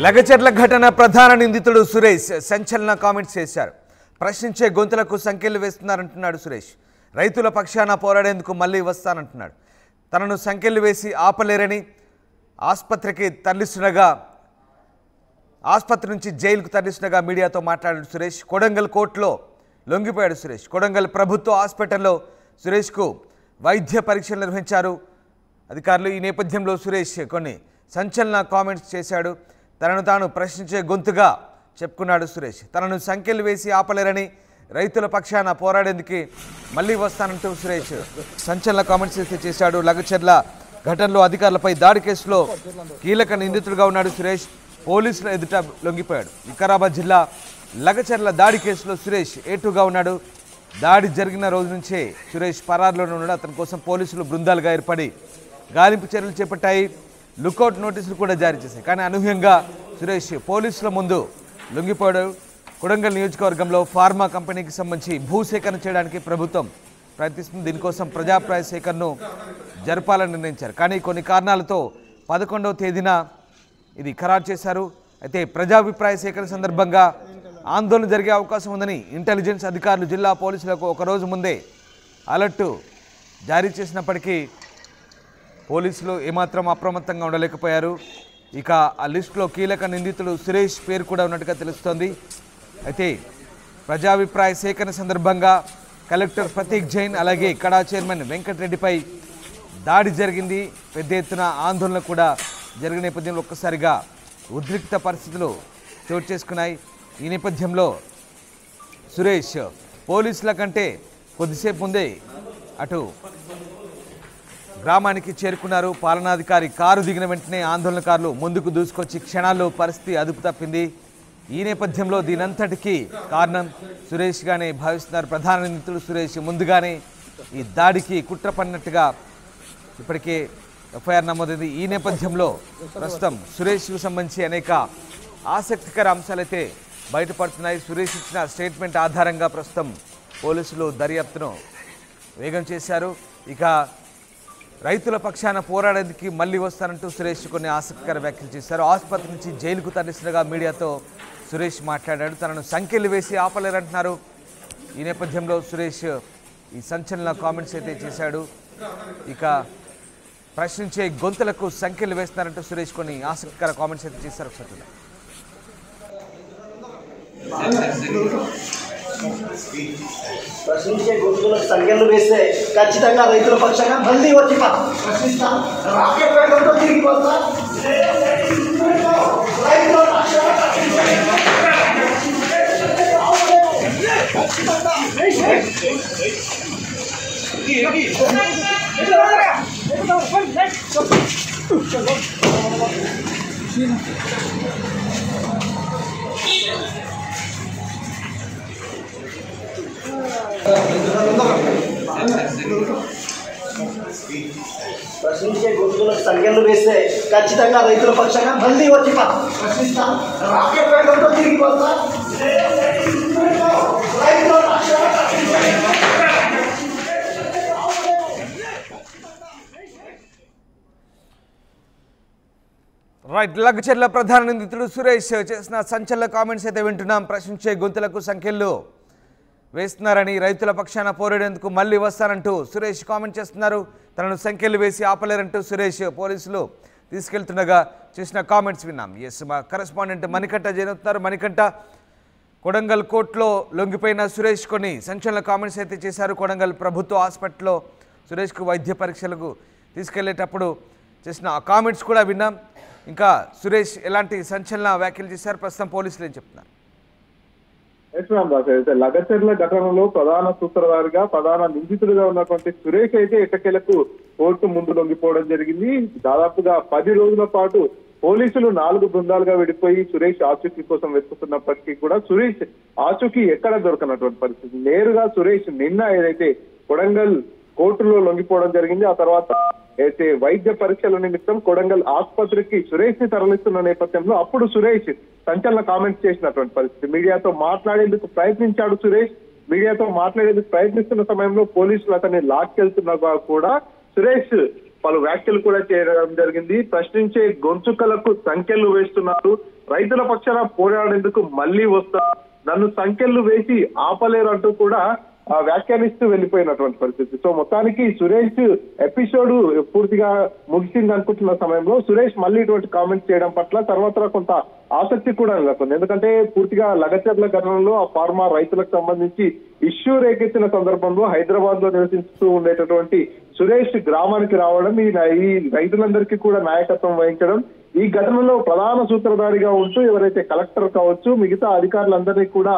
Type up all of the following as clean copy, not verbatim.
లగచర్ల ఘటన ప్రధాన నిందితుడు సురేష్ సంచలన కామెంట్స్ చేశారు. ప్రశ్నించే గొంతులకు సంకెళ్లు వేస్తున్నారంటున్నాడు సురేష్. రైతుల పక్షాన పోరాడేందుకు మళ్ళీ వస్తానంటున్నాడు. తనను సంకెళ్లు వేసి ఆపలేరని ఆసుపత్రికి తరలిస్తుండగా ఆసుపత్రి నుంచి జైలుకు తరలిస్తుండగా మీడియాతో మాట్లాడాడు సురేష్. కొడంగల్ కోర్టులో లొంగిపోయాడు సురేష్. కొడంగల్ ప్రభుత్వ హాస్పిటల్లో సురేష్కు వైద్య పరీక్షలు నిర్వహించారు అధికారులు. ఈ నేపథ్యంలో సురేష్ కొన్ని సంచలన కామెంట్స్ చేశాడు. తనను తాను ప్రశ్నించే గొంతుగా చెప్పుకున్నాడు సురేష్. తనను సంకెళ్లు వేసి ఆపలేరని రైతుల పక్షాన పోరాడేందుకు మళ్ళీ వస్తానంటూ సురేష్ సంచలన కామెంట్స్ చేశాడు. లగచర్ల ఘటనలో అధికారులపై దాడి కేసులో కీలక నిందితుడిగా ఉన్నాడు సురేష్. పోలీసుల ఎదుట లొంగిపోయాడు. వికారాబాద్ జిల్లా లగచర్ల దాడి కేసులో సురేష్ ఏటుగా ఉన్నాడు. దాడి జరిగిన రోజు నుంచే సురేష్ పరారులోనే ఉన్నాడు. అతని కోసం పోలీసులు బృందాలుగా ఏర్పడి గాలింపు చర్యలు చేపట్టాయి. లుకౌట్ నోటీసులు కూడా జారీ చేశాయి. కానీ అనూహ్యంగా సురేష్ పోలీసుల ముందు లొంగిపోయాడు. కొడంగల్ నియోజకవర్గంలో ఫార్మా కంపెనీకి సంబంధించి భూసేకరణ చేయడానికి ప్రభుత్వం ప్రయత్నిస్తుంది. దీనికోసం ప్రజాభిప్రాయ సేకరణను జరపాలని నిర్ణయించారు. కానీ కొన్ని కారణాలతో 11వ తేదీన ఇది ఖరారు చేశారు. అయితే ప్రజాభిప్రాయ సేకరణ సందర్భంగా ఆందోళన జరిగే అవకాశం ఉందని ఇంటెలిజెన్స్ అధికారులు జిల్లా పోలీసులకు ఒకరోజు ముందే అలర్టు జారీ చేసినప్పటికీ పోలీసులు ఏమాత్రం అప్రమత్తంగా ఉండలేకపోయారు. ఇక ఆ లిస్టులో కీలక నిందితుడు సురేష్ పేరు కూడా ఉన్నట్టుగా తెలుస్తోంది. అయితే ప్రజాభిప్రాయ సేకరణ సందర్భంగా కలెక్టర్ ప్రతీక్ జైన్ అలాగే కడా చైర్మన్ వెంకటరెడ్డిపై దాడి జరిగింది. పెద్ద ఎత్తున ఆందోళన కూడా జరిగిన నేపథ్యంలో ఒక్కసారిగా ఉద్రిక్త పరిస్థితులు చోటు చేసుకున్నాయి. ఈ నేపథ్యంలో సురేష్ పోలీసుల కంటే కొద్దిసేపు ముందే అటు గ్రామానికి చేరుకున్నారు. పాలనాధికారి కారు దిగిన వెంటనే ఆందోళనకారులు ముందుకు దూసుకొచ్చి క్షణాల్లో పరిస్థితి అదుపు తప్పింది. ఈ నేపథ్యంలో దీనంతటికీ కారణం సురేష్గానే భావిస్తున్నారు. ప్రధాన నిందితుడు సురేష్ ముందుగానే ఈ దాడికి కుట్ర పడినట్టుగా ఇప్పటికే ఎఫ్ఐఆర్ నమోదైంది. ఈ నేపథ్యంలో ప్రస్తుతం సురేష్కు సంబంధించి అనేక ఆసక్తికర అంశాలైతే బయటపడుతున్నాయి. సురేష్ ఇచ్చిన స్టేట్మెంట్ ఆధారంగా ప్రస్తుతం పోలీసులు దర్యాప్తును వేగం చేశారు. ఇక రైతుల పక్షాన పోరాడేందుకు మళ్ళీ వస్తానంటూ సురేష్ కొన్ని ఆసక్తికర వ్యాఖ్యలు చేశారు. ఆసుపత్రి నుంచి జైలుకు తరలిస్తుండగా మీడియాతో సురేష్ మాట్లాడాడు. తనను సంకెళ్లు వేసి ఆపలేరంటున్నారు. ఈ నేపథ్యంలో సురేష్ ఈ సంచలన కామెంట్స్ అయితే చేశాడు. ఇక ప్రశ్నించే గొంతులకు సంకెళ్లు వేస్తున్నారంటూ సురేష్ కొన్ని ఆసక్తికర కామెంట్స్ అయితే చేశారు. ఒకసారి ప్రశ్నించే గొంతులకు సంఖ్యలు వేస్తే ఖచ్చితంగా రైతుల పక్షంగా మళ్ళీ వచ్చి ప్రశ్నిస్తా రాకెట్ వేగంతో తిరిగి వస్తా ప్రశ్నించే గొంతులకు సంఖ్యలు వేస్తే ఖచ్చితంగా రైతుల పక్షంగా మళ్ళీ వచ్చి ప్రశ్నిస్తా రాకెట్ వేగంతో తిరిగి వస్తా రైట్. లగచర్ల ప్రధాన నిందితుడు సురేష్ చేసిన సంచలన కామెంట్స్ అయితే వింటున్నాం. ప్రశ్నించే గొంతులకు సంఖ్యలు వేస్తున్నారని రైతుల పక్షాన పోరాడేందుకు మళ్ళీ వస్తారంటూ సురేష్ కామెంట్ చేస్తున్నారు. తనను సంఖ్యలు వేసి ఆపలేరంటూ సురేష్ పోలీసులు తీసుకెళ్తుండగా చేసిన కామెంట్స్ విన్నాం. ఎస్, మా కరెస్పాండెంట్ మణికంఠ జైనవుతున్నారు. మణికంఠ, కొడంగల్ కోర్టులో లొంగిపోయిన సురేష్ కొన్ని సంచలన కామెంట్స్ అయితే చేశారు. కొడంగల్ ప్రభుత్వ హాస్పిటల్లో సురేష్కు వైద్య పరీక్షలకు తీసుకెళ్లేటప్పుడు చేసిన ఆ కామెంట్స్ కూడా విన్నాం. ఇంకా సురేష్ ఎలాంటి సంచలన వ్యాఖ్యలు చేశారు, ప్రస్తుతం పోలీసులు ఏం చెప్తున్నారు? లగచర్ల ఘటనలో ప్రధాన సూత్రధారిగా ప్రధాన నిందితుడిగా ఉన్నటువంటి సురేష్ అయితే ఎట్టకేలకు కోర్టు ముందు లొంగిపోవడం జరిగింది. దాదాపుగా 10 రోజుల పాటు పోలీసులు 4 బృందాలుగా విడిపోయి సురేష్ ఆచూకీ కోసం వెతుకుతున్నప్పటికీ కూడా సురేష్ ఆచూకీ ఎక్కడ దొరకనటువంటి పరిస్థితి. నేరుగా సురేష్ నిన్న ఏదైతే కొడంగల్ కోర్టులో లొంగిపోవడం జరిగింది. ఆ తర్వాత అయితే వైద్య పరీక్షల నిమిత్తం కొడంగల్ ఆసుపత్రికి సురేష్ ని తరలిస్తున్న నేపథ్యంలో అప్పుడు సురేష్ సంచలన కామెంట్స్ చేసినటువంటి పరిస్థితి. మీడియాతో మాట్లాడేందుకు ప్రయత్నించాడు సురేష్. మీడియాతో మాట్లాడేందుకు ప్రయత్నిస్తున్న సమయంలో పోలీసులు అతన్ని లాక్కెళ్తున్నా కూడా సురేష్ పలు వ్యాఖ్యలు కూడా చేయడం జరిగింది. ప్రశ్నించే గొంతుకలకు సంఖ్యలు వేస్తున్నారు, రైతుల పక్షాన పోరాడేందుకు మళ్ళీ వస్తా, నన్ను సంఖ్యలు వేసి ఆపలేరు అంటూ కూడా వ్యాఖ్యానిస్తూ వెళ్ళిపోయినటువంటి పరిస్థితి. సో మొత్తానికి సురేష్ ఎపిసోడ్ పూర్తిగా ముగిసింది అనుకుంటున్న సమయంలో సురేష్ మళ్ళీ ఇటువంటి కామెంట్స్ చేయడం పట్ల తర్వాత కొంత ఆసక్తి కూడా నెలకొంది. ఎందుకంటే పూర్తిగా లగచర్ల ఘటనలో ఆ ఫార్మా రైతులకు సంబంధించి ఇష్యూ రేకెత్తిన సందర్భంలో హైదరాబాద్ లో నివసిస్తూ ఉండేటటువంటి సురేష్ గ్రామానికి రావడం, ఈ రైతులందరికీ కూడా నాయకత్వం వహించడం, ఈ ఘటనలో ప్రధాన సూత్రధారిగా ఉంటూ ఎవరైతే కలెక్టర్ కావచ్చు మిగతా అధికారులందరినీ కూడా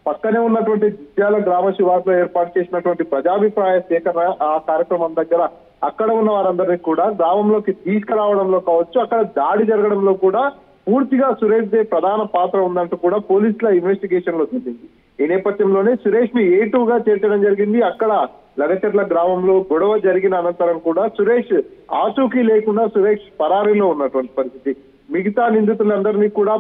పక్కనే ఉన్నటువంటి జిద్యాల గ్రామ శివార్లో ఏర్పాటు చేసినటువంటి ప్రజాభిప్రాయ సేకరణ ఆ కార్యక్రమం దగ్గర అక్కడ ఉన్న వారందరినీ కూడా గ్రామంలోకి తీసుకురావడంలో కావచ్చు, అక్కడ దాడి జరగడంలో కూడా పూర్తిగా సురేష్ దే ప్రధాన పాత్ర ఉందంటూ కూడా పోలీసుల ఇన్వెస్టిగేషన్ లో తెలిసింది. ఈ నేపథ్యంలోనే సురేష్ ని A2గా చేర్చడం జరిగింది. అక్కడ లగచర్ల గ్రామంలో గొడవ జరిగిన అనంతరం కూడా సురేష్ ఆచూకీ లేకుండా సురేష్ పరారీలో ఉన్నటువంటి పరిస్థితి. మిగతా నిందితులందరినీ కూడా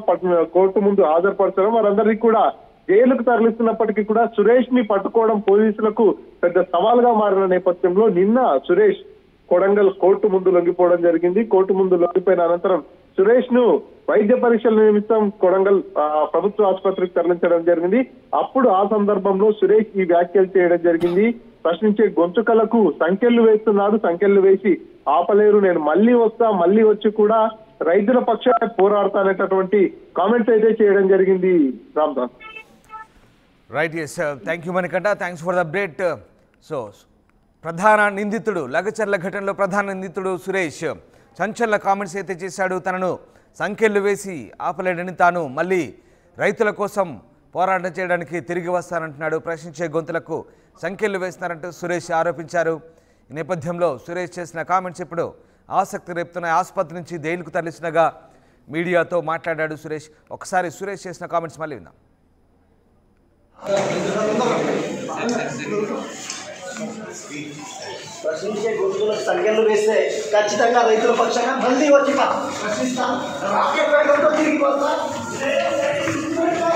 కోర్టు ముందు హాజరుపరచడం, వారందరినీ కూడా జైలుకు తరలిస్తున్నప్పటికీ కూడా సురేష్ ని పట్టుకోవడం పోలీసులకు పెద్ద సవాల్గా మారిన నేపథ్యంలో నిన్న సురేష్ కొడంగల్ కోర్టు ముందు లొంగిపోవడం జరిగింది. కోర్టు ముందు లొంగిపోయిన అనంతరం సురేష్ ను వైద్య పరీక్షల నిమిత్తం కొడంగల్ ప్రభుత్వ ఆసుపత్రికి తరలించడం జరిగింది. అప్పుడు ఆ సందర్భంలో సురేష్ ఈ వ్యాఖ్యలు చేయడం జరిగింది. ప్రశ్నించే గొంతుకలకు సంఖ్యలు వేస్తున్నారు, సంఖ్యలు వేసి ఆపలేరు, నేను మళ్ళీ వస్తా, మళ్ళీ వచ్చి కూడా రైతుల పక్షాన పోరాడతానేటటువంటి కామెంట్స్ అయితే చేయడం జరిగింది. Ramdas. Right, yes, thank you Manikanta, thanks for the update. So ప్రధాన నిందితుడు లగచర్ల ఘటనలో ప్రధాన నిందితుడు సురేష్ సంచలన కామెంట్స్ అయితే చేశాడు. తనను సంఖ్యలు వేసి ఆపలేడని, తాను మళ్ళీ రైతుల కోసం పోరాటం చేయడానికి తిరిగి వస్తానంటున్నాడు, ప్రశ్నించే గొంతులకు సంఖ్యలు వేస్తున్నారంటూ సురేష్ ఆరోపించారు. ఈ నేపథ్యంలో సురేష్ చేసిన కామెంట్స్ ఇప్పుడు ఆసక్తి రేపుతున్నాయి. ఆసుపత్రి నుంచి జైలుకు తరలిసినగా మీడియాతో మాట్లాడాడు సురేష్. ఒకసారి సురేష్ చేసిన కామెంట్స్ మళ్ళీ విందాం. ప్రశ్నించే గొంతులకు సంఖ్యలు వేస్తే ఖచ్చితంగా రైతుల పక్షాన మళ్ళీ వచ్చి ప్రశ్నిస్తాను, రాకెట్ వేగంతో తిరిగి వస్తా. ఖచ్చితంగా